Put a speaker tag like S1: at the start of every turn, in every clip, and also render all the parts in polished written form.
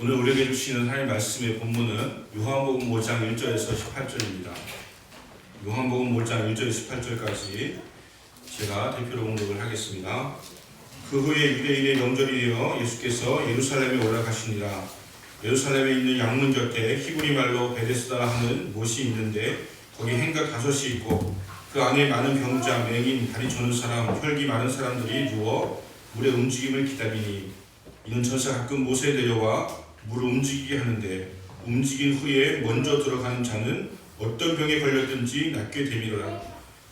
S1: 오늘 우리에게 주시는 하나님의 말씀의 본문은 요한복음 5장 1절에서 18절입니다. 요한복음 5장 1절에서 18절까지 제가 대표로 공독을 하겠습니다. 그 후에 유대인의 명절이 되어 예수께서 예루살렘에 올라가시니라. 예루살렘에 있는 양문 곁에 히브리 말로 베데스다 하는 못이 있는데 거기 행각 5이 있고 그 안에 많은 병자, 맹인, 다리 저는 사람, 혈기 많은 사람들이 누워 물의 움직임을 기다리니 이는 전사 가끔 못에 내려와 물을 움직이게 하는데 움직인 후에 먼저 들어가는 자는 어떤 병에 걸렸든지 낫게 되미로라.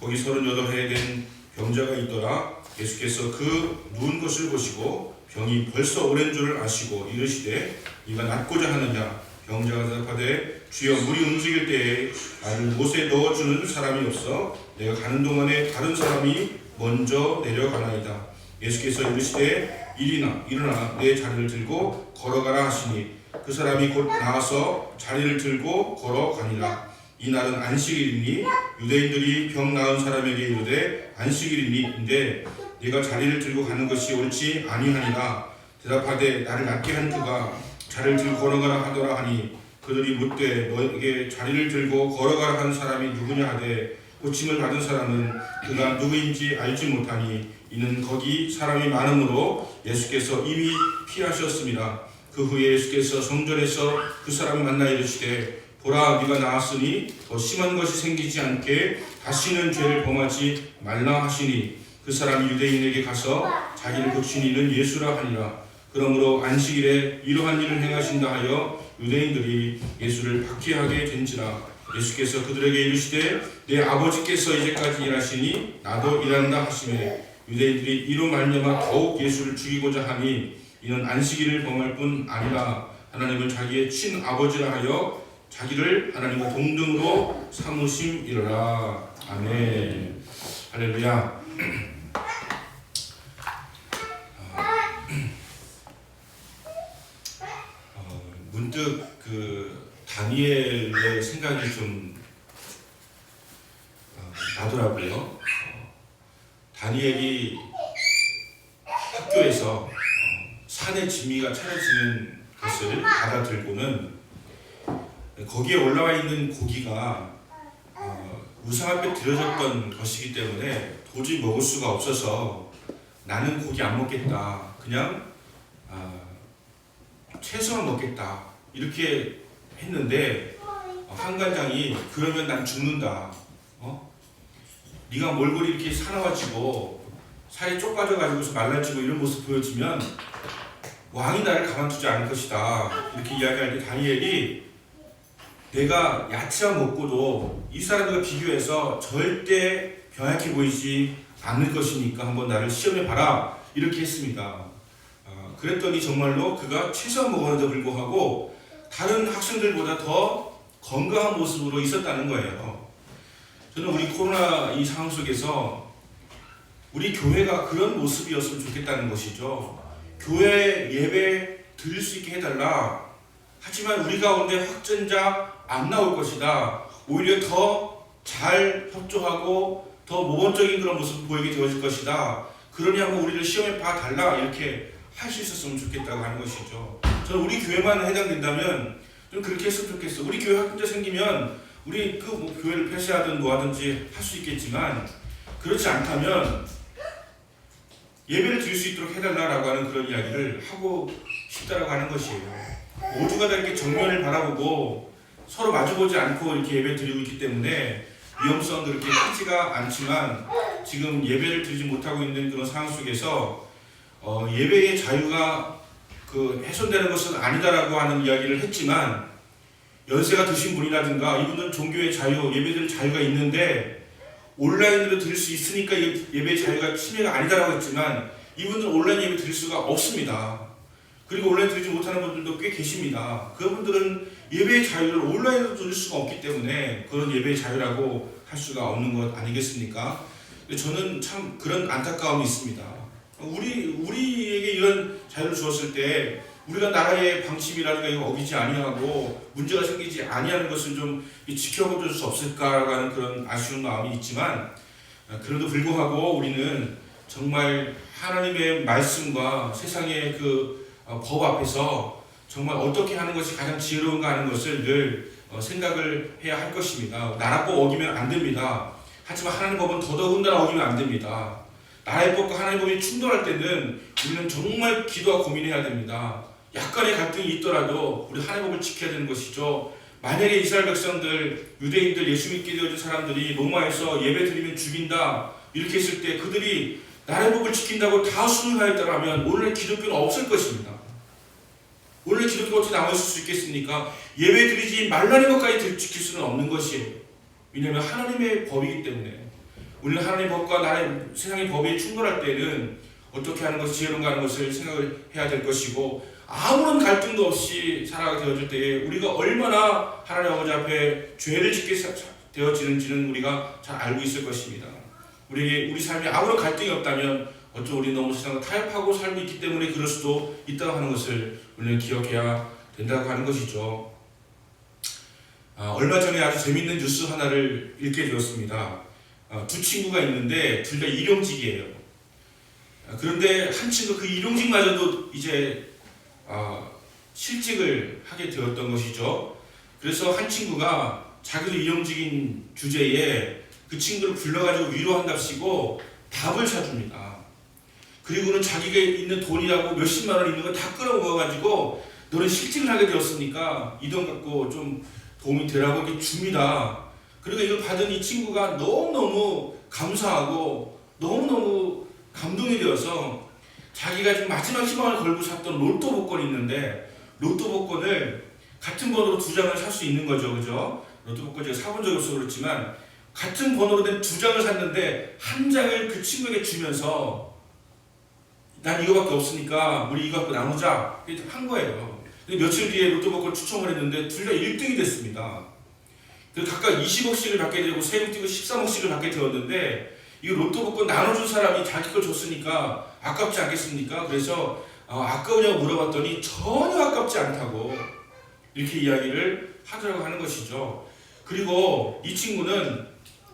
S1: 거기 38해 된 병자가 있더라. 예수께서 그 누운 것을 보시고 병이 벌써 오랜 줄을 아시고 이르시되 네가 낫고자 하느냐. 병자가 대답하되 주여 물이 움직일 때에 나를 못에 넣어주는 사람이 없어 내가 가는 동안에 다른 사람이 먼저 내려가나이다. 예수께서 이르시되 일어나 내 자리를 들고 걸어가라 하시니 그 사람이 곧 나와서 자리를 들고 걸어가니라. 이 날은 안식일이니 유대인들이 병 나은 사람에게 이르되 안식일이니인데 네가 자리를 들고 가는 것이 옳지 아니하니라. 대답하되 나를 낫게 한 그가 자리를 들고 걸어가라 하더라 하니 그들이 묻되 너에게 자리를 들고 걸어가라 한 사람이 누구냐 하되 고침을 받은 사람은 그가 누구인지 알지 못하니 이는 거기 사람이 많으므로 예수께서 이미 피하셨습니다. 그 후에 예수께서 성전에서 그 사람을 만나 이르시되 보라 네가 나았으니 더 심한 것이 생기지 않게 다시는 죄를 범하지 말라 하시니 그 사람이 유대인에게 가서 자기를 고친 이는 예수라 하니라. 그러므로 안식일에 이러한 일을 행하신다 하여 유대인들이 예수를 박해하게 된지라. 예수께서 그들에게 이르시되 내 아버지께서 이제까지 일하시니 나도 일한다 하시매 유대인들이 이로 말미암아 더욱 예수를 죽이고자 하니 이는 안식일을 범할 뿐 아니라 하나님은 자기의 친아버지라 하여 자기를 하나님과 동등으로 삼으심이로라. 아멘. 할렐루야. 문득 다니엘의 생각이 좀 나더라고요. 다니엘이 학교에서 산의 진미가 차려지는 것을 받아들고는 거기에 올라와 있는 고기가 우상 앞에 드려졌던 것이기 때문에 도저히 먹을 수가 없어서 나는 고기 안 먹겠다. 그냥 채소만 먹겠다. 이렇게 했는데 한관장이 그러면 난 죽는다. 네가 몰골이 이렇게 사나워지고 살이 좁아져가지고서 말라지고 이런 모습 보여주면 왕이 나를 가만두지 않을 것이다. 이렇게 이야기할 때 다니엘이 내가 야채만 먹고도 이 사람들과 비교해서 절대 병약해 보이지 않을 것이니까 한번 나를 시험해 봐라. 이렇게 했습니다. 그랬더니 정말로 그가 채소만 먹었는데 불구하고 다른 학생들보다 더 건강한 모습으로 있었다는 거예요. 저는 우리 코로나 이 상황 속에서 우리 교회가 그런 모습이었으면 좋겠다는 것이죠. 교회 예배 드릴 수 있게 해달라. 하지만 우리 가운데 확진자 안 나올 것이다. 오히려 더 잘 협조하고 더 모범적인 그런 모습을 보이게 되어질 것이다. 그러니 한번 우리를 시험에 봐달라. 이렇게 할 수 있었으면 좋겠다고 하는 것이죠. 저는 우리 교회만 해당된다면 좀 그렇게 했으면 좋겠어. 우리 교회 확진자 생기면 우리 교회를 폐쇄하든 뭐하든지 할 수 있겠지만 그렇지 않다면 예배를 드릴 수 있도록 해달라고 하는 그런 이야기를 하고 싶다라고 하는 것이에요. 모두가 다 이렇게 정면을 바라보고 서로 마주보지 않고 이렇게 예배를 드리고 있기 때문에 위험성도 그렇게 크지가 않지만 지금 예배를 드리지 못하고 있는 그런 상황 속에서 예배의 자유가 훼손되는 것은 아니다라고 하는 이야기를 했지만 연세가 드신 분이라든가 이분들은 종교의 자유, 예배드릴 자유가 있는데 온라인으로 드릴 수 있으니까 예배의 자유가 침해가 아니다라고 했지만 이분들은 온라인 예배 드릴 수가 없습니다. 그리고 온라인 드리지 못하는 분들도 꽤 계십니다. 그분들은 예배의 자유를 온라인으로 드릴 수가 없기 때문에 그런 예배의 자유라고 할 수가 없는 것 아니겠습니까? 저는 참 그런 안타까움이 있습니다. 우리에게 이런 자유를 주었을 때 우리가 나라의 방침이라든가 이거 어기지 아니하고 문제가 생기지 아니하는 것을 좀 지켜볼 수 없을까라는 그런 아쉬운 마음이 있지만 그래도 불구하고 우리는 정말 하나님의 말씀과 세상의 법 앞에서 정말 어떻게 하는 것이 가장 지혜로운가 하는 것을 늘 생각을 해야 할 것입니다. 나라법 어기면 안 됩니다. 하지만 하나님 법은 더더군다나 어기면 안 됩니다. 나라의 법과 하나님 법이 충돌할 때는 우리는 정말 기도와 고민해야 됩니다. 약간의 갈등이 있더라도 우리 하나님 법을 지켜야 되는 것이죠. 만약에 이스라엘 백성들, 유대인들, 예수 믿게 되어진 사람들이 로마에서 예배 드리면 죽인다 이렇게 했을 때 그들이 나라의 법을 지킨다고 다 순응하였다면 오늘의 기독교는 없을 것입니다. 오늘 기독교가 어떻게 남아있을 수 있겠습니까? 예배 드리지 말라는 것까지 지킬 수는 없는 것이에요. 왜냐하면 하나님의 법이기 때문에. 우리는 하나님의 법과 나의 세상의 법이 충돌할 때는 어떻게 하는 것이 지혜로운가 하는 것을 생각을 해야 될 것이고, 아무런 갈등도 없이 살아가게 되어질 때에 우리가 얼마나 하나님 아버지 앞에 죄를 짓게 되어지는지는 우리가 잘 알고 있을 것입니다. 우리 삶에 아무런 갈등이 없다면 어쩌 우리 너무 세상을 타협하고 살고 있기 때문에 그럴 수도 있다고 하는 것을 우리는 기억해야 된다고 하는 것이죠. 얼마 전에 아주 재밌는 뉴스 하나를 읽게 되었습니다. 두 친구가 있는데 둘 다 일용직이에요. 그런데 한 친구 그 일용직마저도 이제 실직을 하게 되었던 것이죠. 그래서 한 친구가 자기도 일용직인 주제에 그 친구를 불러가지고 위로한답시고 밥을 사줍니다. 그리고는 자기가 있는 돈이라고 몇십만 원 있는 거 다 끌어모아가지고 너는 실직을 하게 되었으니까 이 돈 갖고 좀 도움이 되라고 이렇게 줍니다. 그리고 이걸 받은 이 친구가 너무너무 감사하고 너무너무 감동이 되어서 자기가 지금 마지막 희망을 걸고 샀던 로또 복권이 있는데 로또 복권을 같은 번호로 두 장을 살 수 있는 거죠. 그죠? 로또 복권 제가 사본 적이 없어서 그렇지만 같은 번호로 된 두 장을 샀는데 한 장을 그 친구에게 주면서 난 이거밖에 없으니까 우리 이거 갖고 나누자 한 거예요. 근데 며칠 뒤에 로또 복권 추첨을 했는데 둘 다 1등이 됐습니다. 각각 20억씩을 받게 되고 세금 떼고 13억씩을 받게 되었는데 이 로또 복권 나눠준 사람이 자기 걸 줬으니까 아깝지 않겠습니까? 그래서 아까우냐고 물어봤더니 전혀 아깝지 않다고 이렇게 이야기를 하더라고 하는 것이죠. 그리고 이 친구는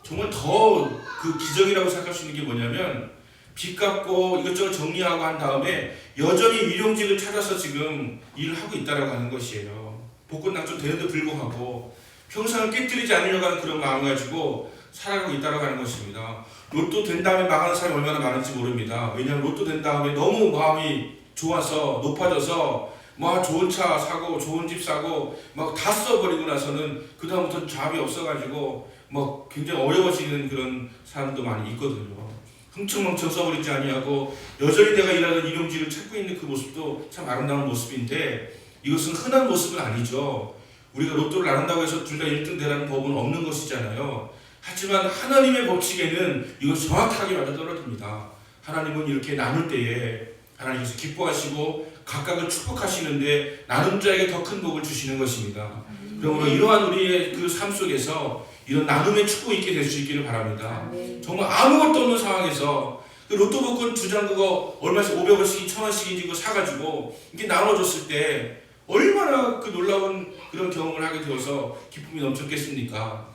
S1: 정말 더 그 기적이라고 생각할 수 있는 게 뭐냐면 빚 갚고 이것저것 정리하고 한 다음에 여전히 일용직을 찾아서 지금 일을 하고 있다라고 하는 것이에요. 복권 당첨되는데 불구하고 평생을 깨뜨리지 않으려고 하는 그런 마음을 가지고 살아가고 있다라고 하는 것입니다. 로또 된 다음에 망하는 사람이 얼마나 많은지 모릅니다. 왜냐하면 로또 된 다음에 너무 마음이 좋아서 높아져서 막 좋은 차 사고 좋은 집 사고 막 다 써버리고 나서는 그 다음부터 잡이 없어가지고 막 굉장히 어려워지는 그런 사람도 많이 있거든요. 흥청망청 써버리지 아니하고 여전히 내가 일하는 일용직을 찾고 있는 그 모습도 참 아름다운 모습인데 이것은 흔한 모습은 아니죠. 우리가 로또를 나눈다고 해서 둘 다 1등 되라는 법은 없는 것이잖아요. 하지만 하나님의 법칙에는 이것 정확하게 맞아떨어집니다. 하나님은 이렇게 나눌 때에 하나님께서 기뻐하시고 각각을 축복하시는데 나눈 자에게 더 큰 복을 주시는 것입니다. 그러므로 이러한 우리의 그 삶 속에서 이런 나눔의 축복이 있게 될 수 있기를 바랍니다. 정말 아무것도 없는 상황에서 그 로또 복권 두 장 그거 얼마씩 500원씩 1000원씩 이거 사가지고 이게 나눠줬을 때 얼마나 그 놀라운 그런 경험을 하게 되어서 기쁨이 넘쳤겠습니까?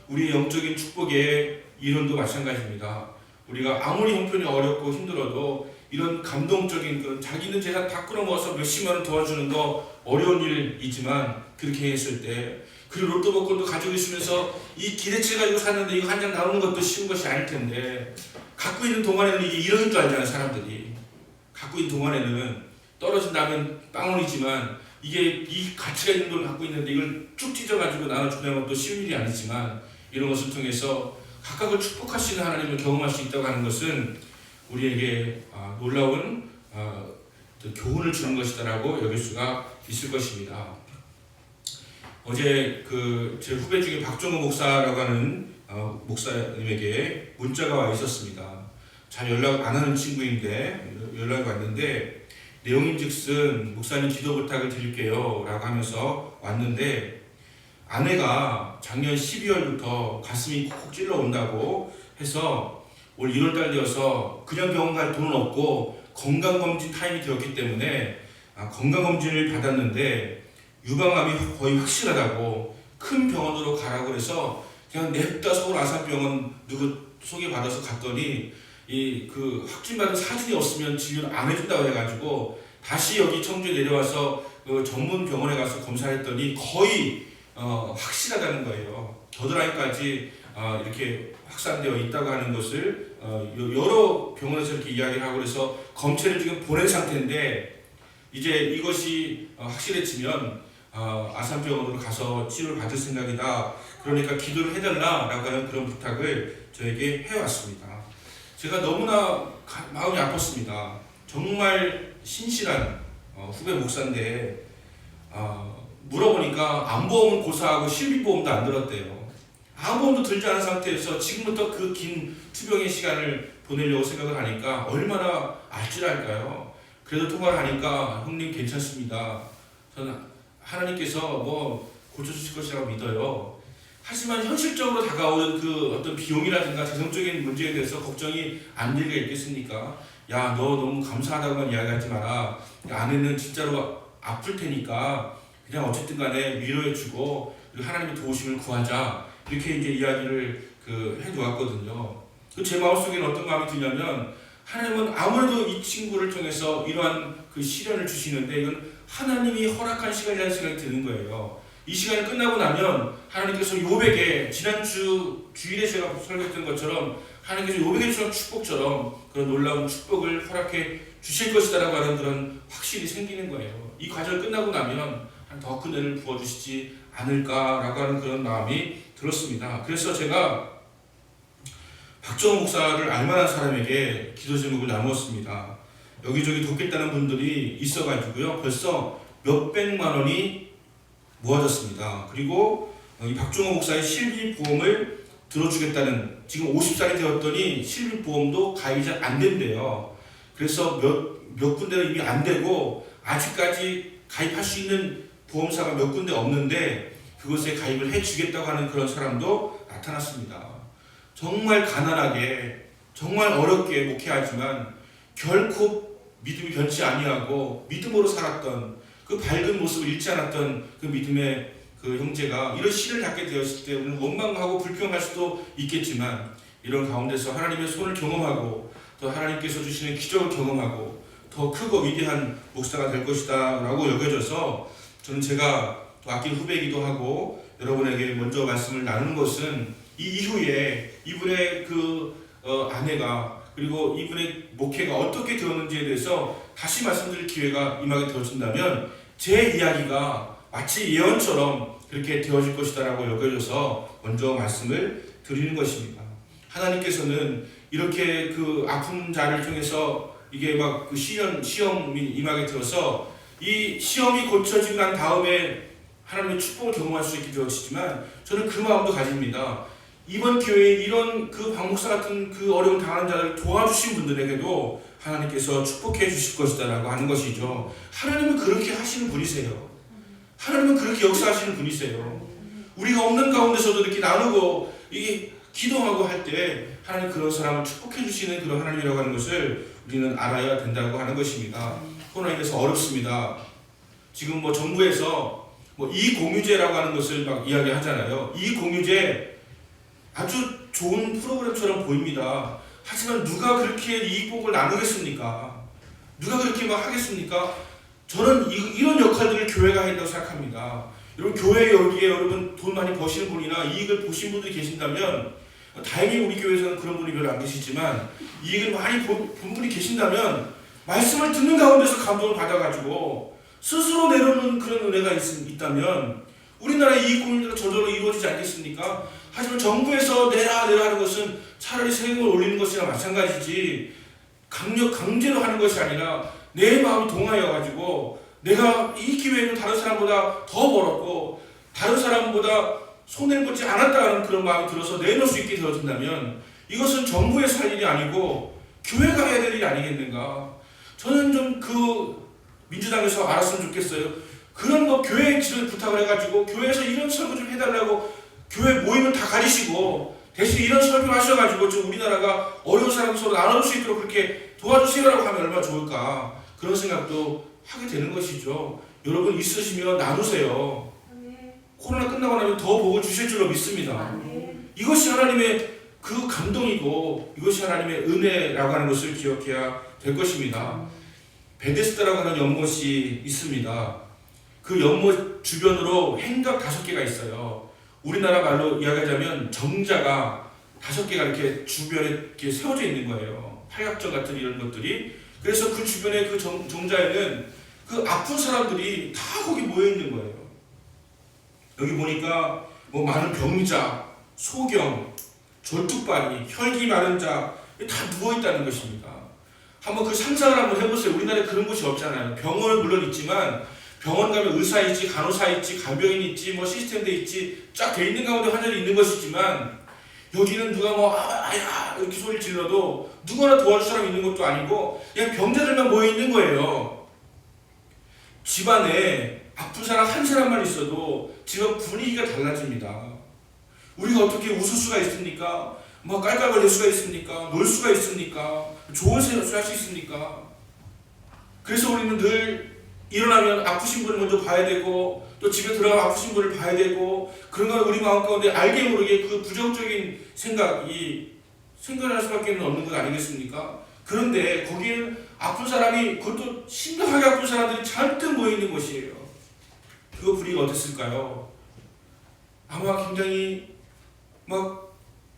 S1: 우리의 영적인 축복의 이론도 마찬가지입니다. 우리가 아무리 형편이 어렵고 힘들어도 이런 감동적인 그런 자기 있는 재산 다 끌어모아서 몇십만 원 도와주는 거 어려운 일이지만 그렇게 했을 때 그리고 로또 복권도 가지고 있으면서 이 기대치 가지고 샀는데 이거 한 장 나누는 것도 쉬운 것이 아닐 텐데 갖고 있는 동안에는 이게 1원인 줄 알잖아요. 사람들이 갖고 있는 동안에는 떨어진다면 빵원이지만 이게 이 가치가 있는 걸 갖고 있는데 이걸 쭉 찢어가지고 나눠주는 것도 쉬운 일이 아니지만 이런 것을 통해서 각각을 축복하시는 하나님을 경험할 수 있다고 하는 것은 우리에게 놀라운 교훈을 주는 것이다라고 여길 수가 있을 것입니다. 어제 제 후배 중에 박종호 목사라고 하는 목사님에게 문자가 와 있었습니다. 잘 연락 안 하는 친구인데 연락이 왔는데 내용인즉슨 목사님 기도 부탁을 드릴게요 라고 하면서 왔는데 아내가 작년 12월부터 가슴이 콕콕 찔러 온다고 해서 올 1월달 되어서 그냥 병원 갈 돈은 없고 건강검진 타임이 되었기 때문에 건강검진을 받았는데 유방암이 거의 확실하다고 큰 병원으로 가라고 해서 그냥 냅다 서울 아산병원 누구 소개받아서 갔더니 그 확진받은 사진이 없으면 진료를 안 해준다고 해가지고 다시 여기 청주에 내려와서 전문 병원에 가서 검사했더니 거의 확실하다는 거예요. 겨드랑이까지 이렇게 확산되어 있다고 하는 것을 여러 병원에서 이렇게 이야기를 하고 그래서 검체를 지금 보낸 상태인데 이제 이것이 확실해지면 아산병원으로 가서 치료를 받을 생각이다. 그러니까 기도를 해달라라고 하는 그런 부탁을 저에게 해왔습니다. 제가 너무나 마음이 아팠습니다. 정말 신실한 후배 목사인데 물어보니까 암보험은 고사하고 실비보험도 안 들었대요. 암보험도 들지 않은 상태에서 지금부터 그 긴 투병의 시간을 보내려고 생각을 하니까 얼마나 알뜰할까요? 그래도 통화를 하니까 형님 괜찮습니다. 저는 하나님께서 뭐 고쳐주실 것이라고 믿어요. 하지만 현실적으로 다가오는 그 어떤 비용이라든가 재정적인 문제에 대해서 걱정이 안 될 리가 있겠습니까? 야, 너 너무 감사하다고만 이야기하지 마라. 아내는 진짜로 아플 테니까 그냥 어쨌든 간에 위로해주고 하나님의 도우심을 구하자. 이렇게 이제 이야기를 해놓았거든요. 제 마음속에는 어떤 마음이 드냐면 하나님은 아무래도 이 친구를 통해서 이러한 그 시련을 주시는데 이건 하나님이 허락한 시간이라는 생각이 드는 거예요. 이 시간이 끝나고 나면 하나님께서 욥에게 지난주 주일에 제가 설교했던 것처럼 하나님께서 욥에게 주신 축복처럼 그런 놀라운 축복을 허락해 주실 것이다라고 하는 그런 확신이 생기는 거예요. 이 과정이 끝나고 나면 더 큰 은혜를 부어주시지 않을까라고 하는 그런 마음이 들었습니다. 그래서 제가 박정호 목사를 알만한 사람에게 기도 제목을 나누었습니다. 여기저기 돕겠다는 분들이 있어가지고요. 벌써 몇백만 원이 모아졌습니다. 그리고 이 박종호 목사의 실비보험을 들어주겠다는 지금 50살이 되었더니 실비보험도 가입이 잘 안 된대요. 그래서 몇 군데는 이미 안 되고 아직까지 가입할 수 있는 보험사가 몇 군데 없는데 그것에 가입을 해주겠다고 하는 그런 사람도 나타났습니다. 정말 가난하게 정말 어렵게 목회하지만 결코 믿음이 변치 아니하고 믿음으로 살았던 그 밝은 모습을 잃지 않았던 그 믿음의 그 형제가 이런 시를 갖게 되었을 때 우리는 원망하고 불평할 수도 있겠지만 이런 가운데서 하나님의 손을 경험하고 또 하나님께서 주시는 기적을 경험하고 더 크고 위대한 목사가 될 것이다 라고 여겨져서 저는 제가 또 아낀 후배이기도 하고 여러분에게 먼저 말씀을 나누는 것은 이 이후에 이분의 아내가 그리고 이분의 목회가 어떻게 되었는지에 대해서 다시 말씀드릴 기회가 임하게 되어진다면 제 이야기가 마치 예언처럼 그렇게 되어질 것이다 라고 여겨져서 먼저 말씀을 드리는 것입니다. 하나님께서는 이렇게 그 아픈 자를 통해서 이게 막 그 시험이 임하게 되어서 이 시험이 고쳐지고 난 다음에 하나님의 축복을 경험할 수 있게 되었지만 저는 그 마음도 가집니다. 이번 교회에 이런 그 박 목사 같은 그 어려움 당하는 자를 도와주신 분들에게도 하나님께서 축복해 주실 것이다 라고 하는 것이죠. 하나님은 그렇게 하시는 분이세요. 하나님은 그렇게 역사하시는 분이세요. 우리가 없는 가운데서도 이렇게 나누고 이게 기도하고 할 때 하나님 그런 사람을 축복해 주시는 그런 하나님이라고 하는 것을 우리는 알아야 된다고 하는 것입니다. 코로나에 대해서 어렵습니다. 지금 뭐 정부에서 뭐 이공유제라고 하는 것을 막 이야기하잖아요. 이공유제 아주 좋은 프로그램처럼 보입니다. 하지만 누가 그렇게 이익복을 나누겠습니까? 누가 그렇게 막 하겠습니까? 저는 이런 역할들을 교회가 한다고 생각합니다. 여러분 교회 여기에 여러분 돈 많이 버시는 분이나 이익을 보신 분들이 계신다면 다행히 우리 교회에서는 그런 분이 별로 안 계시지만 이익을 많이 본 분이 계신다면 말씀을 듣는 가운데서 감동을 받아가지고 스스로 내려놓는 그런 은혜가 있다면 우리나라의 이익 공유가 저절로 이루어지지 않겠습니까? 하지만 정부에서 내라 하는 것은 차라리 세금을 올리는 것이나 마찬가지지 강제로 하는 것이 아니라 내 마음이 동하여가지고 내가 이 기회에는 다른 사람보다 더 벌었고 다른 사람보다 손해를 보지 않았다는 그런 마음이 들어서 내놓을 수 있게 되어진다면 이것은 정부에서 할 일이 아니고 교회가 해야 될 일이 아니겠는가. 저는 좀 민주당에서 알았으면 좋겠어요. 그런 거 교회에 부탁을 해가지고 교회에서 이런 설교 좀 해달라고 교회 모임을 다 가리시고 대신 이런 설교를 하셔가지고 좀 우리나라가 어려운 사람 서로 나눠줄 수 있도록 그렇게 도와주세요라고 하면 얼마나 좋을까. 그런 생각도 하게 되는 것이죠. 여러분 있으시면 나누세요. 코로나 끝나고 나면 더 복을 주실 줄로 믿습니다. 이것이 하나님의 그 감동이고 이것이 하나님의 은혜라고 하는 것을 기억해야 될 것입니다. 베데스다라고 하는 연못이 있습니다. 그 연못 주변으로 행각 5개가 있어요. 우리나라 말로 이야기하자면 정자가 5개가 이렇게 주변에 이렇게 세워져 있는 거예요. 팔각정 같은 이런 것들이. 그래서 그 주변에 그 정자에는 그 아픈 사람들이 다 거기 모여 있는 거예요. 여기 보니까 뭐 많은 병자, 소경, 졸뚝바리, 혈기 마른 자 다 누워 있다는 것입니다. 한번 그 상상을 한번 해보세요. 우리나라에 그런 곳이 없잖아요. 병원은 물론 있지만 병원 가면 의사 있지, 간호사 있지, 간병인 있지, 뭐 시스템도 있지, 쫙 돼 있는 가운데 환자들이 있는 것이지만 여기는 누가 뭐 아야 이렇게 소리를 질러도 누구나 도와줄 사람이 있는 것도 아니고 그냥 병자들만 모여 있는 거예요. 집안에 아픈 사람 한 사람만 있어도 집안 분위기가 달라집니다. 우리가 어떻게 웃을 수가 있습니까? 뭐 깔깔거릴 수가 있습니까? 놀 수가 있습니까? 좋은 생각을 할 수 있습니까? 그래서 우리는 늘 일어나면 아프신 분을 먼저 봐야 되고 또 집에 들어가면 아프신 분을 봐야 되고 그런 건 우리 마음 가운데 알게 모르게 그 부정적인 생각이 생겨날 수밖에 없는 것 아니겠습니까? 그런데 거기에는 아픈 사람이 그것도 심각하게 아픈 사람들이 잔뜩 모여있는 곳이에요. 그 분위기가 어땠을까요? 아마 굉장히 막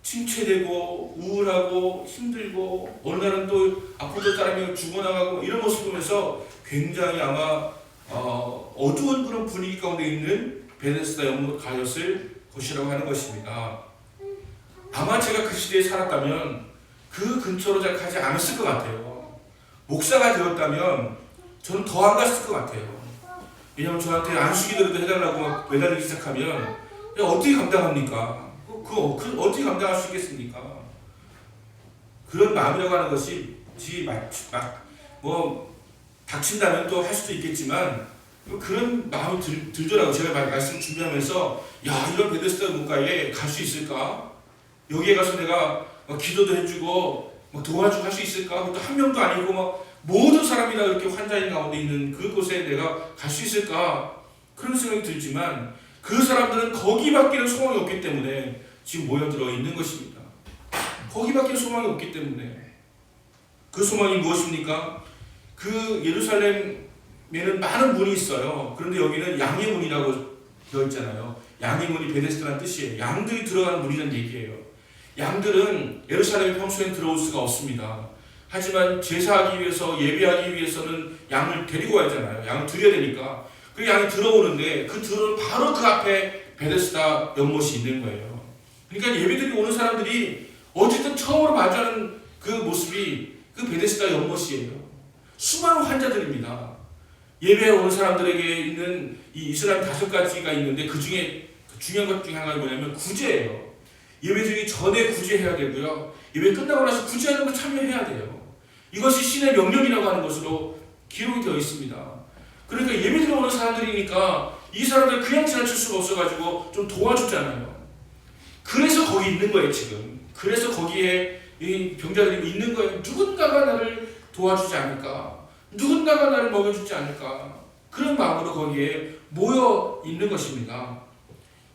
S1: 침체되고 우울하고 힘들고 어느 날은 또 아프던 사람이 죽어나가고 이런 모습을 보면서 굉장히 아마 어두운 그런 분위기 가운데 있는 베데스다 연못 가였을 곳이라고 하는 것입니다. 아마 제가 그 시대에 살았다면 그 근처로 잘 가지 않았을 것 같아요. 목사가 되었다면 저는 더 안 갔을 것 같아요. 왜냐하면 저한테 안수기도라도 해달라고 막 매달리기 시작하면 어떻게 감당합니까? 그 어떻게 감당할 수 있겠습니까? 그런 마음이라고 하는 것이 뭐 닥친다면 또 할 수도 있겠지만 그런 마음이 들더라고요. 제가 말씀 준비하면서 야 이런 베데스다 문가에 갈 수 있을까? 여기에 가서 내가 기도도 해주고 도와주고 할 수 있을까? 또 한 명도 아니고 막 모든 사람이 다 이렇게 환자인 가운데 있는 그곳에 내가 갈 수 있을까? 그런 생각이 들지만 그 사람들은 거기밖에는 소망이 없기 때문에 지금 모여들어 있는 것입니다. 거기밖에 소망이 없기 때문에. 그 소망이 무엇입니까? 그 예루살렘에는 많은 문이 있어요. 그런데 여기는 양의 문이라고 되어 있잖아요. 양의 문이 베데스다라는 뜻이에요. 양들이 들어가는 문이라는 얘기예요. 양들은 예루살렘에 평소엔 들어올 수가 없습니다. 하지만 제사하기 위해서 예배하기 위해서는 양을 데리고 와야잖아요. 양을 드려야 되니까. 그 양이 들어오는데 그 들어오는 바로 그 앞에 베데스다 연못이 있는 거예요. 그러니까 예배드리고 오는 사람들이 어쨌든 처음으로 마주하는 그 모습이 그 베데스다 연못이에요. 수많은 환자들입니다. 예배에 오는 사람들에게 있는 이 이스라엘 5가지가 있는데 그 중에 중요한 것 중에 하나가 뭐냐면 구제예요. 예배드리기 전에 구제해야 되고요. 예배 끝나고 나서 구제하는 거 참여해야 돼요. 이것이 신의 명령이라고 하는 것으로 기록이 되어 있습니다. 그러니까 예배드리러 오는 사람들이니까 이 사람들 그냥 지나칠 수가 없어가지고 좀 도와주잖아요. 그래서 거기 있는 거예요 지금. 그래서 거기에 이 병자들이 있는 거예요. 누군가가 나를 도와주지 않을까? 누군가가 나를 먹여주지 않을까? 그런 마음으로 거기에 모여 있는 것입니다.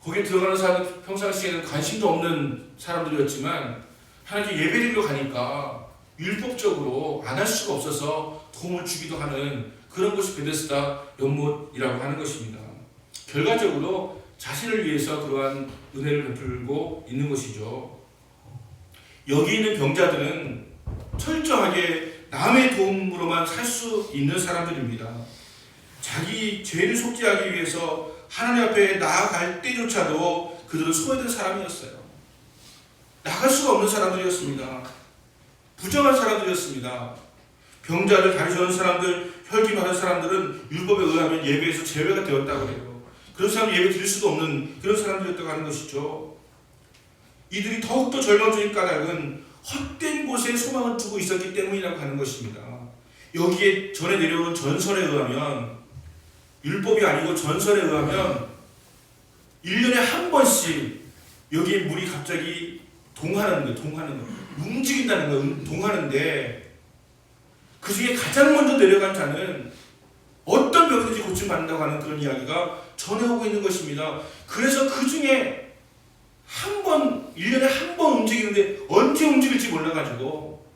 S1: 거기에 들어가는 사람은 평상시에는 관심도 없는 사람들이었지만 하나님께 예배드리러 가니까 율법적으로 안 할 수가 없어서 도움을 주기도 하는 그런 것이 베데스다 연못이라고 하는 것입니다. 결과적으로 자신을 위해서 그러한 은혜를 베풀고 있는 것이죠. 여기 있는 병자들은 철저하게 남의 도움으로만 살 수 있는 사람들입니다. 자기 죄를 속죄하기 위해서 하나님 앞에 나아갈 때조차도 그들은 소외된 사람이었어요. 나갈 수가 없는 사람들이었습니다. 부정한 사람들이었습니다. 병자들, 다리 저는 사람들, 혈기 많은 사람들은 율법에 의하면 예배에서 제외가 되었다고 해요. 그런 사람 예배 드릴 수도 없는 그런 사람들이었다고 하는 것이죠. 이들이 더욱더 절망적인 까닭은 헛된 곳에 소망을 두고 있었기 때문이라고 하는 것입니다. 여기에 전에 내려오는 전설에 의하면, 율법이 아니고 전설에 의하면 1년에 한 번씩 여기에 물이 갑자기 동하는 거예요. 움직인다는 거예요. 동하는데 그 중에 가장 먼저 내려간 자는 어떤 병든지 고침받는다고 하는 그런 이야기가 전해오고 있는 것입니다. 그래서 그 중에 한 번, 1년에 한 번 움직이는데 언제 움직일지 몰라가지고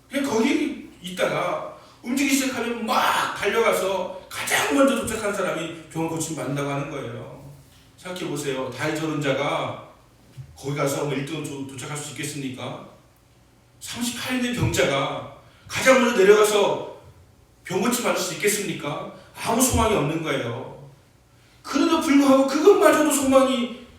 S1: 그냥 거기 있다가 움직이기 시작하면 막 달려가서 가장 먼저 도착한 사람이 병을 고침 받는다고 하는 거예요. 생각해 보세요. 다이 저른 자가 거기 가서 1등 도착할 수 있겠습니까? 38년 된 병자가 가장 먼저 내려가서 병 고침 받을 수 있겠습니까? 아무 소망이 없는 거예요. 그런데도 불구하고 그것마저도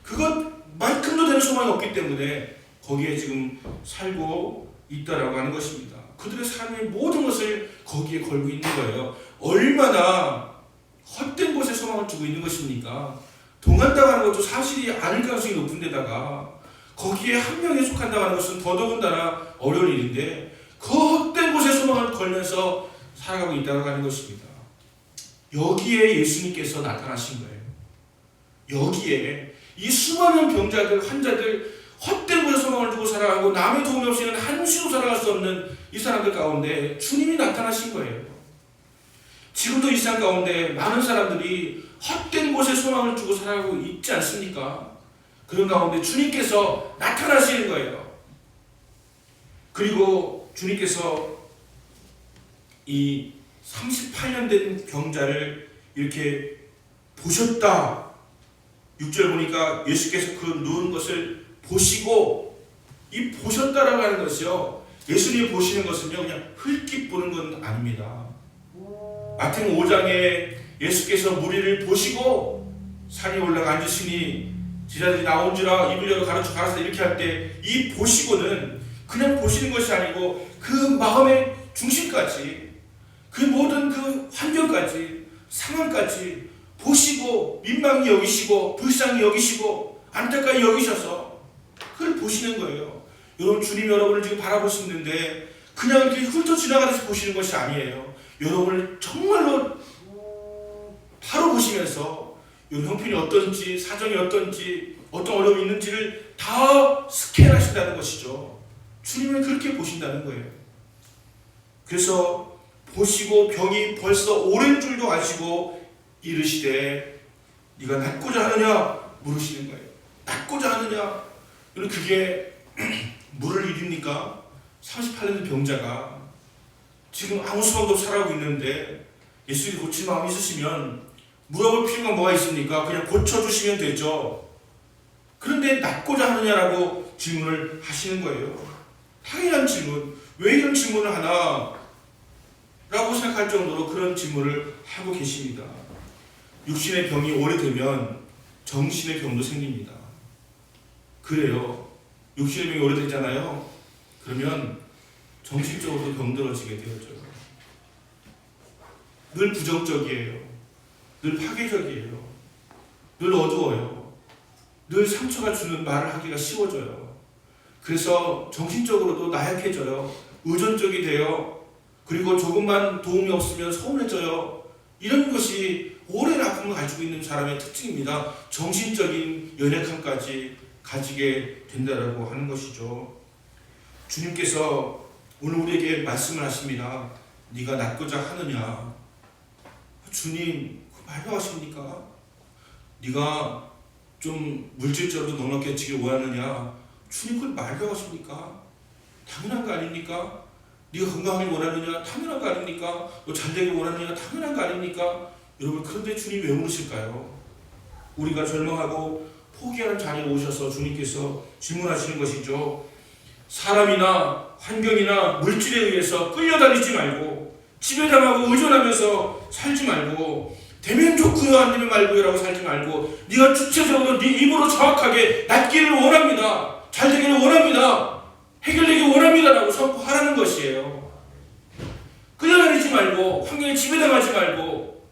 S1: 그것만큼도 되는 소망이 없기 때문에 거기에 지금 살고 있다라고 하는 것입니다. 그들의 삶의 모든 것을 거기에 걸고 있는 거예요. 얼마나 헛된 곳에 소망을 두고 있는 것입니까? 동한다고 하는 것도 사실이 아닐 가능성이 높은 데다가 거기에 한 명에 속한다고 하는 것은 더더군다나 어려운 일인데 그 헛된 곳에 소망을 걸면서 살아가고 있다고 하는 것입니다. 여기에 예수님께서 나타나신 거예요. 여기에 이 수많은 병자들, 환자들, 헛된 곳에 소망을 두고 살아가고 남의 도움이 없이는 한시도 살아갈 수 없는 이 사람들 가운데 주님이 나타나신 거예요. 지금도 이 세상 가운데 많은 사람들이 헛된 곳에 소망을 두고 살아가고 있지 않습니까? 그런 가운데 주님께서 나타나시는 거예요. 그리고 주님께서 이 38년 된 병자를 이렇게 보셨다. 6절 보니까 예수께서 그 누운 것을 보시고, 이 보셨다라고 하는 것이요, 예수님이 보시는 것은요 그냥 흙깃 보는 건 아닙니다. 마태복음 5장에 예수께서 무리를 보시고 산에 올라가 앉으시니 제자들이 나온지라 입을 열어 가르쳐 이렇게 할 때 이 보시고는 그냥 보시는 것이 아니고 그 마음의 중심까지, 그 모든 그 환경까지, 상황까지 보시고 민망히 여기시고 불쌍히 여기시고 안타까이 여기셔서 그걸 보시는 거예요. 여러분, 주님 여러분을 지금 바라보시는데 그냥 이렇게 훑어 지나가듯이 보시는 것이 아니에요. 여러분을 정말로 바로 보시면서 여러분 형편이 어떤지, 사정이 어떤지, 어떤 어려움이 있는지를 다 스캔하신다는 것이죠. 주님은 그렇게 보신다는 거예요. 그래서 보시고 병이 벌써 오랜 줄도 아시고 이르시되 네가 낫고자 하느냐 물으시는 거예요. 낫고자 하느냐? 여러분, 그게 물을 일입니까? 38년 병자가 지금 아무 소망도 없이 살아가고 있는데 예수님이 고칠 마음이 있으시면 물어볼 필요가 뭐가 있습니까? 그냥 고쳐주시면 되죠. 그런데 낫고자 하느냐라고 질문을 하시는 거예요. 당연한 질문. 왜 이런 질문을 하나? 라고 생각할 정도로 그런 질문을 하고 계십니다. 육신의 병이 오래되면 정신의 병도 생깁니다. 그래요. 육신의 병이 오래되잖아요. 그러면 정신적으로도 병들어지게 되어져요. 늘 부정적이에요. 늘 파괴적이에요. 늘 어두워요. 늘 상처가 주는 말을 하기가 쉬워져요. 그래서 정신적으로도 나약해져요. 의존적이 돼요. 그리고 조금만 도움이 없으면 서운해져요. 이런 것이 오랜 아픔을 가지고 있는 사람의 특징입니다. 정신적인 연약함까지 가지게 된다라고 하는 것이죠. 주님께서 오늘 우리에게 말씀을 하십니다. 네가 낫고자 하느냐? 주님, 말씀하십니까? 네가 좀 물질적으로 넉넉해지길 원하느냐? 주님, 그걸 말씀하십니까? 당연한 거 아닙니까? 네가 건강하길 원하느냐? 당연한 거 아닙니까? 너 잘되길 원하느냐? 당연한 거 아닙니까? 여러분, 그런데 주님 왜 물으실까요? 우리가 절망하고 포기하는 자리에 오셔서 주님께서 질문하시는 것이죠. 사람이나 환경이나 물질에 의해서 끌려다니지 말고, 지배당하고 의존하면서 살지 말고, 되면 좋고요 안 되면 말고요라고 살지 말고, 네가 주체적으로 네 입으로 정확하게 낫기를 원합니다, 잘 되기를 원합니다, 해결되기를 원합니다라고 선포하라는 것이에요. 끌려다니지 말고, 환경에 지배당하지 말고.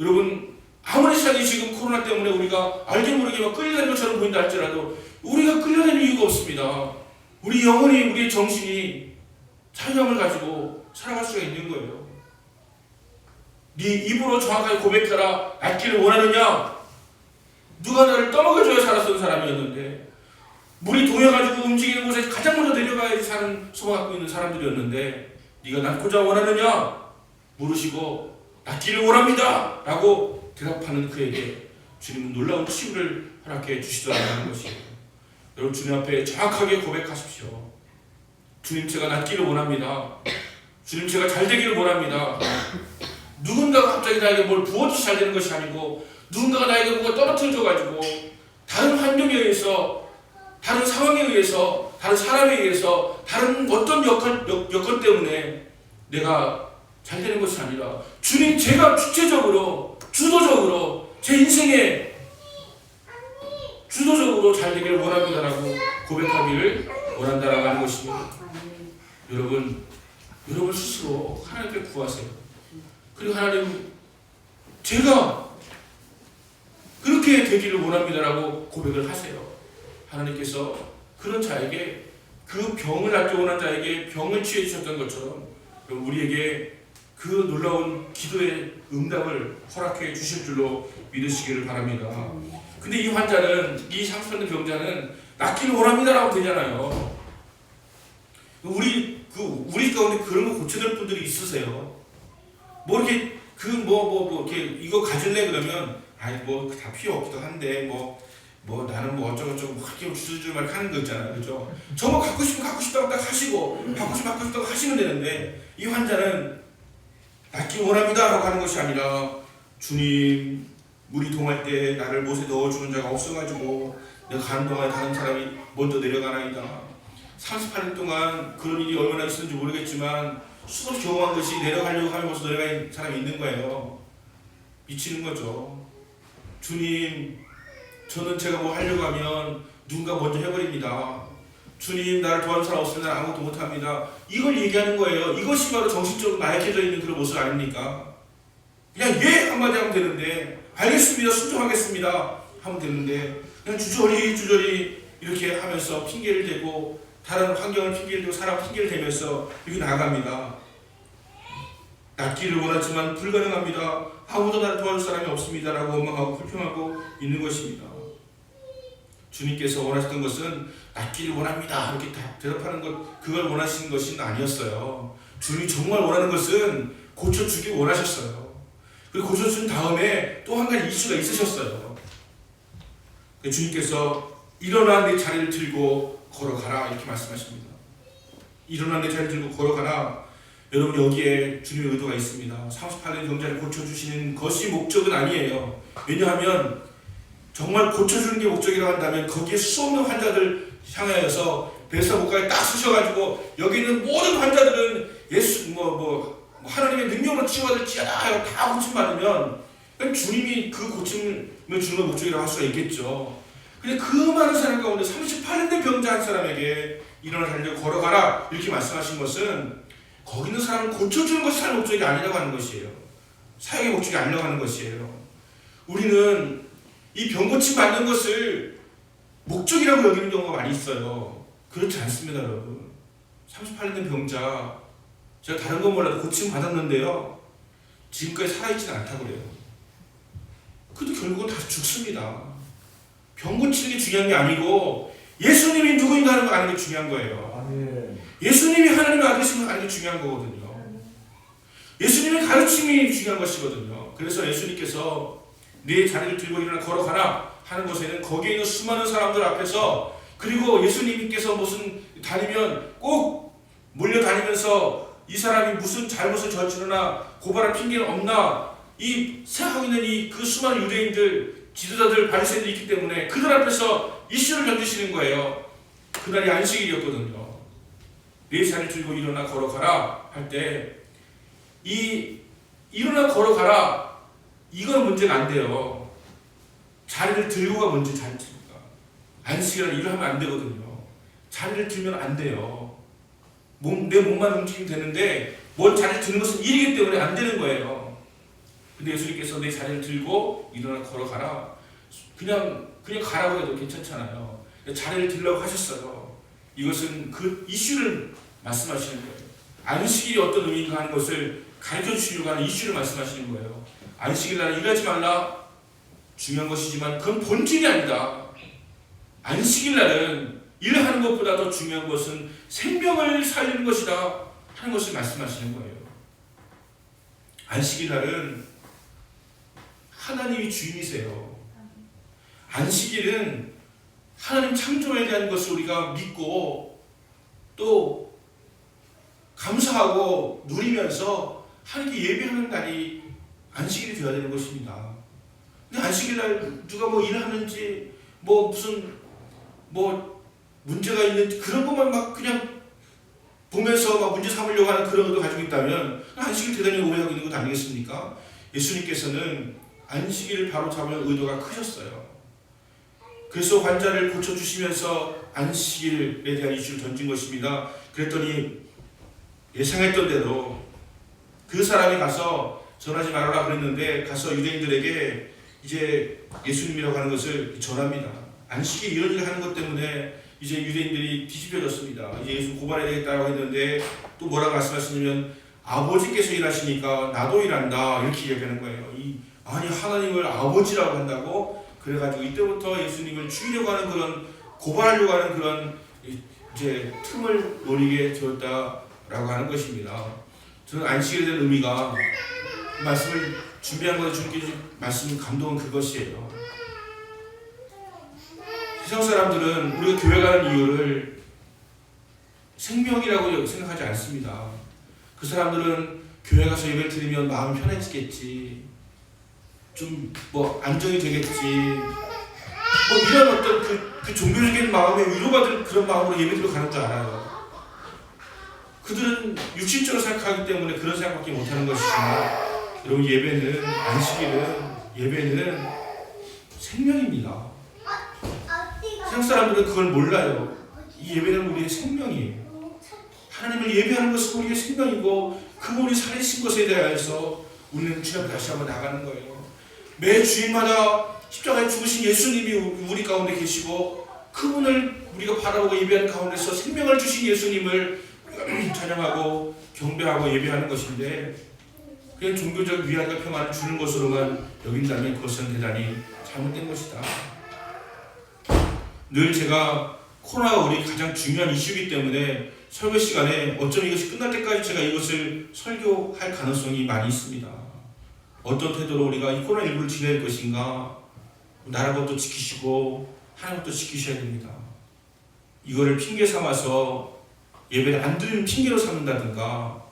S1: 여러분, 아무리 세상이 지금 코로나 때문에 우리가 알게 모르게 막 끌려다니는 것처럼 보인다 할지라도 우리가 끌려다니는 이유가 없습니다. 우리 영혼이, 우리의 정신이 자유함을 가지고 살아갈 수가 있는 거예요. 네 입으로 정확하게 고백하라. 낫기를 원하느냐? 누가 나를 떠먹여줘야 살았던 사람이었는데, 물이 동해가지고 움직이는 곳에 가장 먼저 내려가야지 사는 소망 갖고 있는 사람들이었는데, 네가 낫고자 원하느냐? 물으시고 낫기를 원합니다 라고 대답하는 그에게 주님은 놀라운 치유를 허락해 주시더라는 것이에요. 여러분, 주님 앞에 정확하게 고백하십시오. 주님, 제가 낫기를 원합니다. 주님, 제가 잘 되기를 원합니다. 누군가가 갑자기 나에게 뭘 부어줘서 잘 되는 것이 아니고 누군가가 나에게 뭔가 떨어뜨려줘가지고 다른 환경에 의해서, 다른 상황에 의해서, 다른 사람에 의해서, 다른 어떤 여건 때문에 내가 잘 되는 것이 아니라 주님, 제가 주체적으로, 주도적으로 제 인생에 주도적으로 잘 되기를 원합니다라고 고백하기를 원한다라고 하는 것입니다. 여러분 스스로 하나님께 구하세요. 그리고 하나님, 제가 그렇게 되기를 원합니다라고 고백을 하세요. 하나님께서 그런 자에게, 그 병을 낫기 원한 자에게 병을 취해 주셨던 것처럼 우리에게 그 놀라운 기도의 응답을 허락해 주실 줄로 믿으시기를 바랍니다. 근데 이 환자는, 이 상처받는 병자는 낫기를 원합니다라고 되잖아요. 우리 가운데 그런 거 고쳐낼 분들이 있으세요. 뭐 이렇게 이렇게 이거 가질래 그러면 아이 뭐 다 필요 없기도 한데 뭐 나는 뭐 어쩌고저쩌고 막 이렇게 주저주저 막 하는 거 있잖아요, 그죠? 저거 갖고 싶다고 딱 하시고 갖고 싶다고 하시면 되는데, 이 환자는 낫기 원합니다라고 하는 것이 아니라 주님, 물이 동할 때 나를 못에 넣어주는 자가 없어가지고 내가 가는 동안에 다른 사람이 먼저 내려가나이다. 38년 동안 그런 일이 얼마나 있었는지 모르겠지만 수없이 경험한 것이 내려가려고 하면 벌써 내려간 사람이 있는 거예요. 미치는 거죠. 주님, 저는 제가 뭐 하려고 하면 누군가 먼저 해버립니다. 주님, 나를 도와줄 사람 없으면 난 아무것도 못합니다. 이걸 얘기하는 거예요. 이것이 바로 정신적으로 나약해져 있는 그런 모습 아닙니까? 그냥 예 한마디 하면 되는데, 알겠습니다, 순종하겠습니다 하면 되는데, 그냥 주저리 이렇게 하면서 핑계를 대고, 다른 환경을 핑계를 대고 사람 핑계를 대면서 이렇게 나아갑니다. 낫기를 원하지만 불가능합니다. 아무도 나를 도와줄 사람이 없습니다라고 원망하고 불평하고 있는 것입니다. 주님께서 원하셨던 것은 낫기를 원합니다 이렇게 대답하는 것, 그걸 원하시는 것은 아니었어요. 주님이 정말 원하는 것은 고쳐주길 원하셨어요. 그리고 고쳐준 다음에 또 한 가지 이슈가 있으셨어요. 주님께서 일어나 내 자리를 들고 걸어가라 이렇게 말씀하십니다. 일어나 내 자리를 들고 걸어가라. 여러분, 여기에 주님의 의도가 있습니다. 38년 병자를 고쳐주시는 것이 목적은 아니에요. 왜냐하면 정말 고쳐주는 게 목적이라고 한다면 거기에 수없는 환자들 향하여서 베드사목가에 딱 서셔가지고 여기 있는 모든 환자들은 예수 하나님의 능력으로 치유받을지어다 다 고침받으면 주님이 그 고침을 주는 건 목적이라고 할 수가 있겠죠. 근데 그 많은 사람 가운데 38년 된 병자 한 사람에게 일어나 달려 걸어가라 이렇게 말씀하신 것은 거기 있는 사람을 고쳐주는 것이 사의 목적이 아니라고 하는 것이에요. 사역의 목적이 아니라고 하는 것이에요. 우리는 이 병 고침 받는 것을 목적이라고 여기는 경우가 많이 있어요. 그렇지 않습니다, 여러분. 38년 된 병자, 제가 다른 건 몰라도 고침 받았는데요, 지금까지 살아있지는 않다고 그래요. 그래도 결국은 다시 죽습니다. 병 고치는 게 중요한 게 아니고 예수님이 누구인가 하는 거 아는 게 중요한 거예요. 예수님이 하나님의 아들이신 거 아는 게 중요한 거거든요. 예수님의 가르침이 중요한 것이거든요. 그래서 예수님께서 네 자리를 들고 일어나 걸어가라 하는 것에는 거기에 있는 수많은 사람들 앞에서, 그리고 예수님께서 무슨 다니면 꼭 몰려다니면서 이 사람이 무슨 잘못을 저지르나 고발할 핑계는 없나 이 생각하고 있는 그 수많은 유대인들, 지도자들, 바리새인들이 있기 때문에 그들 앞에서 이슈를 던지시는 거예요. 그날이 안식일이었거든요. 네 자리를 들고 일어나 걸어가라 할 때 이 일어나 걸어가라 이건 문제가 안 돼요. 자리를 들고가 문제. 자리를 들고가 안식이라는 일을 하면 안 되거든요. 자리를 들면 안 돼요. 내 몸만 움직이면 되는데 뭘 자리를 드는 것은 일이기 때문에 안 되는 거예요. 근데 예수님께서 내 자리를 들고 일어나 걸어가라. 그냥 가라고 해도 괜찮잖아요. 자리를 들라고 하셨어요. 이것은 그 이슈를 말씀하시는 거예요. 안식일이 어떤 의미인가 하는 것을 가르쳐 주시려고 하는 이슈를 말씀하시는 거예요. 안식일 날 일하지 말라. 중요한 것이지만 그건 본질이 아니다. 안식일 날은 일하는 것보다 더 중요한 것은 생명을 살리는 것이다 하는 것을 말씀하시는 거예요. 안식일 날은 하나님이 주인이세요. 안식일은 하나님 창조에 대한 것을 우리가 믿고 또 감사하고 누리면서 하나님께 예배하는 날이 안식일이 되어야 되는 것입니다. 근데 안식일날 누가 뭐 일을 하는지 뭐 무슨 뭐 문제가 있는지 그런 것만 막 그냥 보면서 막 문제 삼으려고 하는 그런 것도 가지고 있다면 안식일 대단히 오해하고 있는 것 아니겠습니까? 예수님께서는 안식일을 바로 잡을 의도가 크셨어요. 그래서 환자를 고쳐주시면서 안식일에 대한 이슈를 던진 것입니다. 그랬더니 예상했던 대로 그 사람이 가서 전하지 말아라 그랬는데 가서 유대인들에게 이제 예수님이라고 하는 것을 전합니다. 안식일 이런 일을 하는 것 때문에 이제 유대인들이 뒤집혀졌습니다. 이제 예수 고발해야 되겠다고 했는데 또 뭐라고 말씀하시냐면 아버지께서 일하시니까 나도 일한다 이렇게 얘기하는 거예요. 아니 하나님을 아버지라고 한다고? 그래가지고 이때부터 예수님을 죽이려고 하는 그런 고발하려고 하는 그런 이제 틈을 노리게 되었다라고 하는 것입니다. 저는 안식일에 대한 의미가 말씀을 준비한 것에 주님께 말씀 감동은 그것이에요. 세상 사람들은 우리가 교회 가는 이유를 생명이라고 생각하지 않습니다. 그 사람들은 교회 가서 예배를 드리면 마음이 편해지겠지, 좀 뭐 안정이 되겠지, 뭐 이런 어떤 그 종교적인 마음에 위로받을 그런 마음으로 예배드리러 가는 줄 알아요. 그들은 육신적으로 생각하기 때문에 그런 생각밖에 못하는 것이지만 여러분, 예배는, 안식일은, 예배는 생명입니다. 세상 사람들은 그걸 몰라요. 이 예배는 우리의 생명이에요. 하나님을 예배하는 것은 우리의 생명이고 그분이 살리신 것에 대해서 우리는 주님 앞에 다시 한번 나가는 거예요. 매 주일마다 십자가에 죽으신 예수님이 우리 가운데 계시고 그분을 우리가 바라보고 예배하는 가운데서 생명을 주신 예수님을 찬양하고 경배하고 예배하는 것인데, 그냥 종교적 위안과 평안을 주는 것으로만 여긴다면 그것은 대단히 잘못된 것이다. 늘 제가 코로나가 우리 가장 중요한 이슈이기 때문에 설교 시간에 어쩌면 이것이 끝날 때까지 제가 이것을 설교할 가능성이 많이 있습니다. 어떤 태도로 우리가 이 코로나19를 지낼 것인가, 나라 것도 지키시고 하나님 것도 지키셔야 됩니다. 이거를 핑계 삼아서 예배를 안 드리는 핑계로 삼는다든가,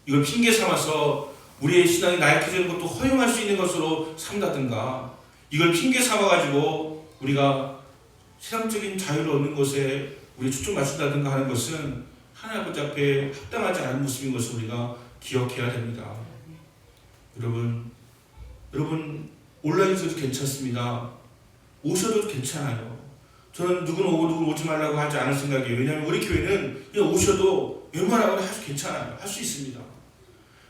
S1: 이걸 핑계 삼아서 우리의 신앙이 나약해지는 것도 허용할 수 있는 것으로 삼다든가, 이걸 핑계 삼아가지고 우리가 세상적인 자유를 얻는 것에 우리 초점 맞춘다든가 하는 것은 하나님 아버지 앞에 합당하지 않은 모습인 것을 우리가 기억해야 됩니다. 여러분 온라인에서도 괜찮습니다. 오셔도 괜찮아요. 저는 누구는 오고 누구는 오지 말라고 하지 않을 생각이에요. 왜냐하면 우리 교회는 그냥 오셔도 웬만하면 괜찮아요. 할 수 있습니다.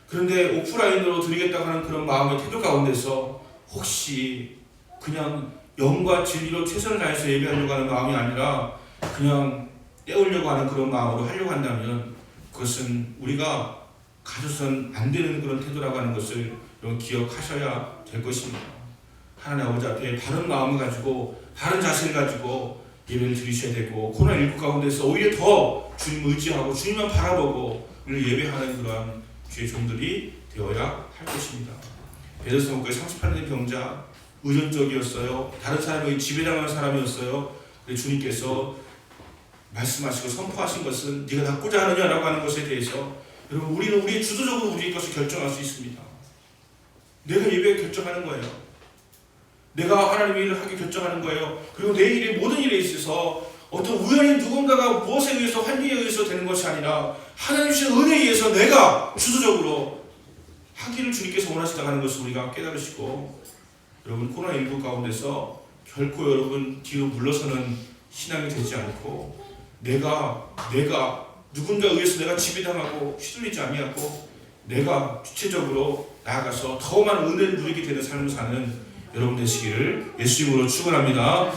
S1: 그런데 오프라인으로 드리겠다고 하는 그런 마음의 태도 가운데서 혹시 그냥 영과 진리로 최선을 다해서 예배하려고 하는 마음이 아니라 그냥 때우려고 하는 그런 마음으로 하려고 한다면 그것은 우리가 가져서는 안 되는 그런 태도라고 하는 것을 여러분 기억하셔야 될 것입니다. 하나님 아버지 앞에 바른 마음을 가지고 바른 자세를 가지고 예배를 드리셔야 되고, 코로나19 가운데서 오히려 더 주님 의지하고 주님만 바라보고 우리를 예배하는 그러한 주의 종들이 되어야 할 것입니다. 베드로서 목회 38년 병자, 의존적이었어요. 다른 사람에게 지배당하는 사람이었어요. 그래서 주님께서 말씀하시고 선포하신 것은 네가 낫고자 하느냐라고 하는 것에 대해서 여러분, 우리는 우리의 주도적으로 우리의 것을 결정할 수 있습니다. 내가 예배에 결정하는 거예요. 내가 하나님의 일을 하게 결정하는 거예요. 그리고 내 일의 모든 일에 있어서 어떤 우연히 누군가가 무엇에 의해서 환경에 의해서 되는 것이 아니라 하나님 주신 은혜에 의해서 내가 주도적으로 하기를 주님께서 원하시다고 하는 것을 우리가 깨달으시고, 여러분 코로나19 가운데서 결코 여러분 뒤로 물러서는 신앙이 되지 않고 내가 누군가에 의해서 내가 지배당하고 휘둘리지 아니하고 내가 주체적으로 나아가서 더 많은 은혜를 누리게 되는 삶을 사는 여러분 되시기를 예수 이름으로 축원합니다.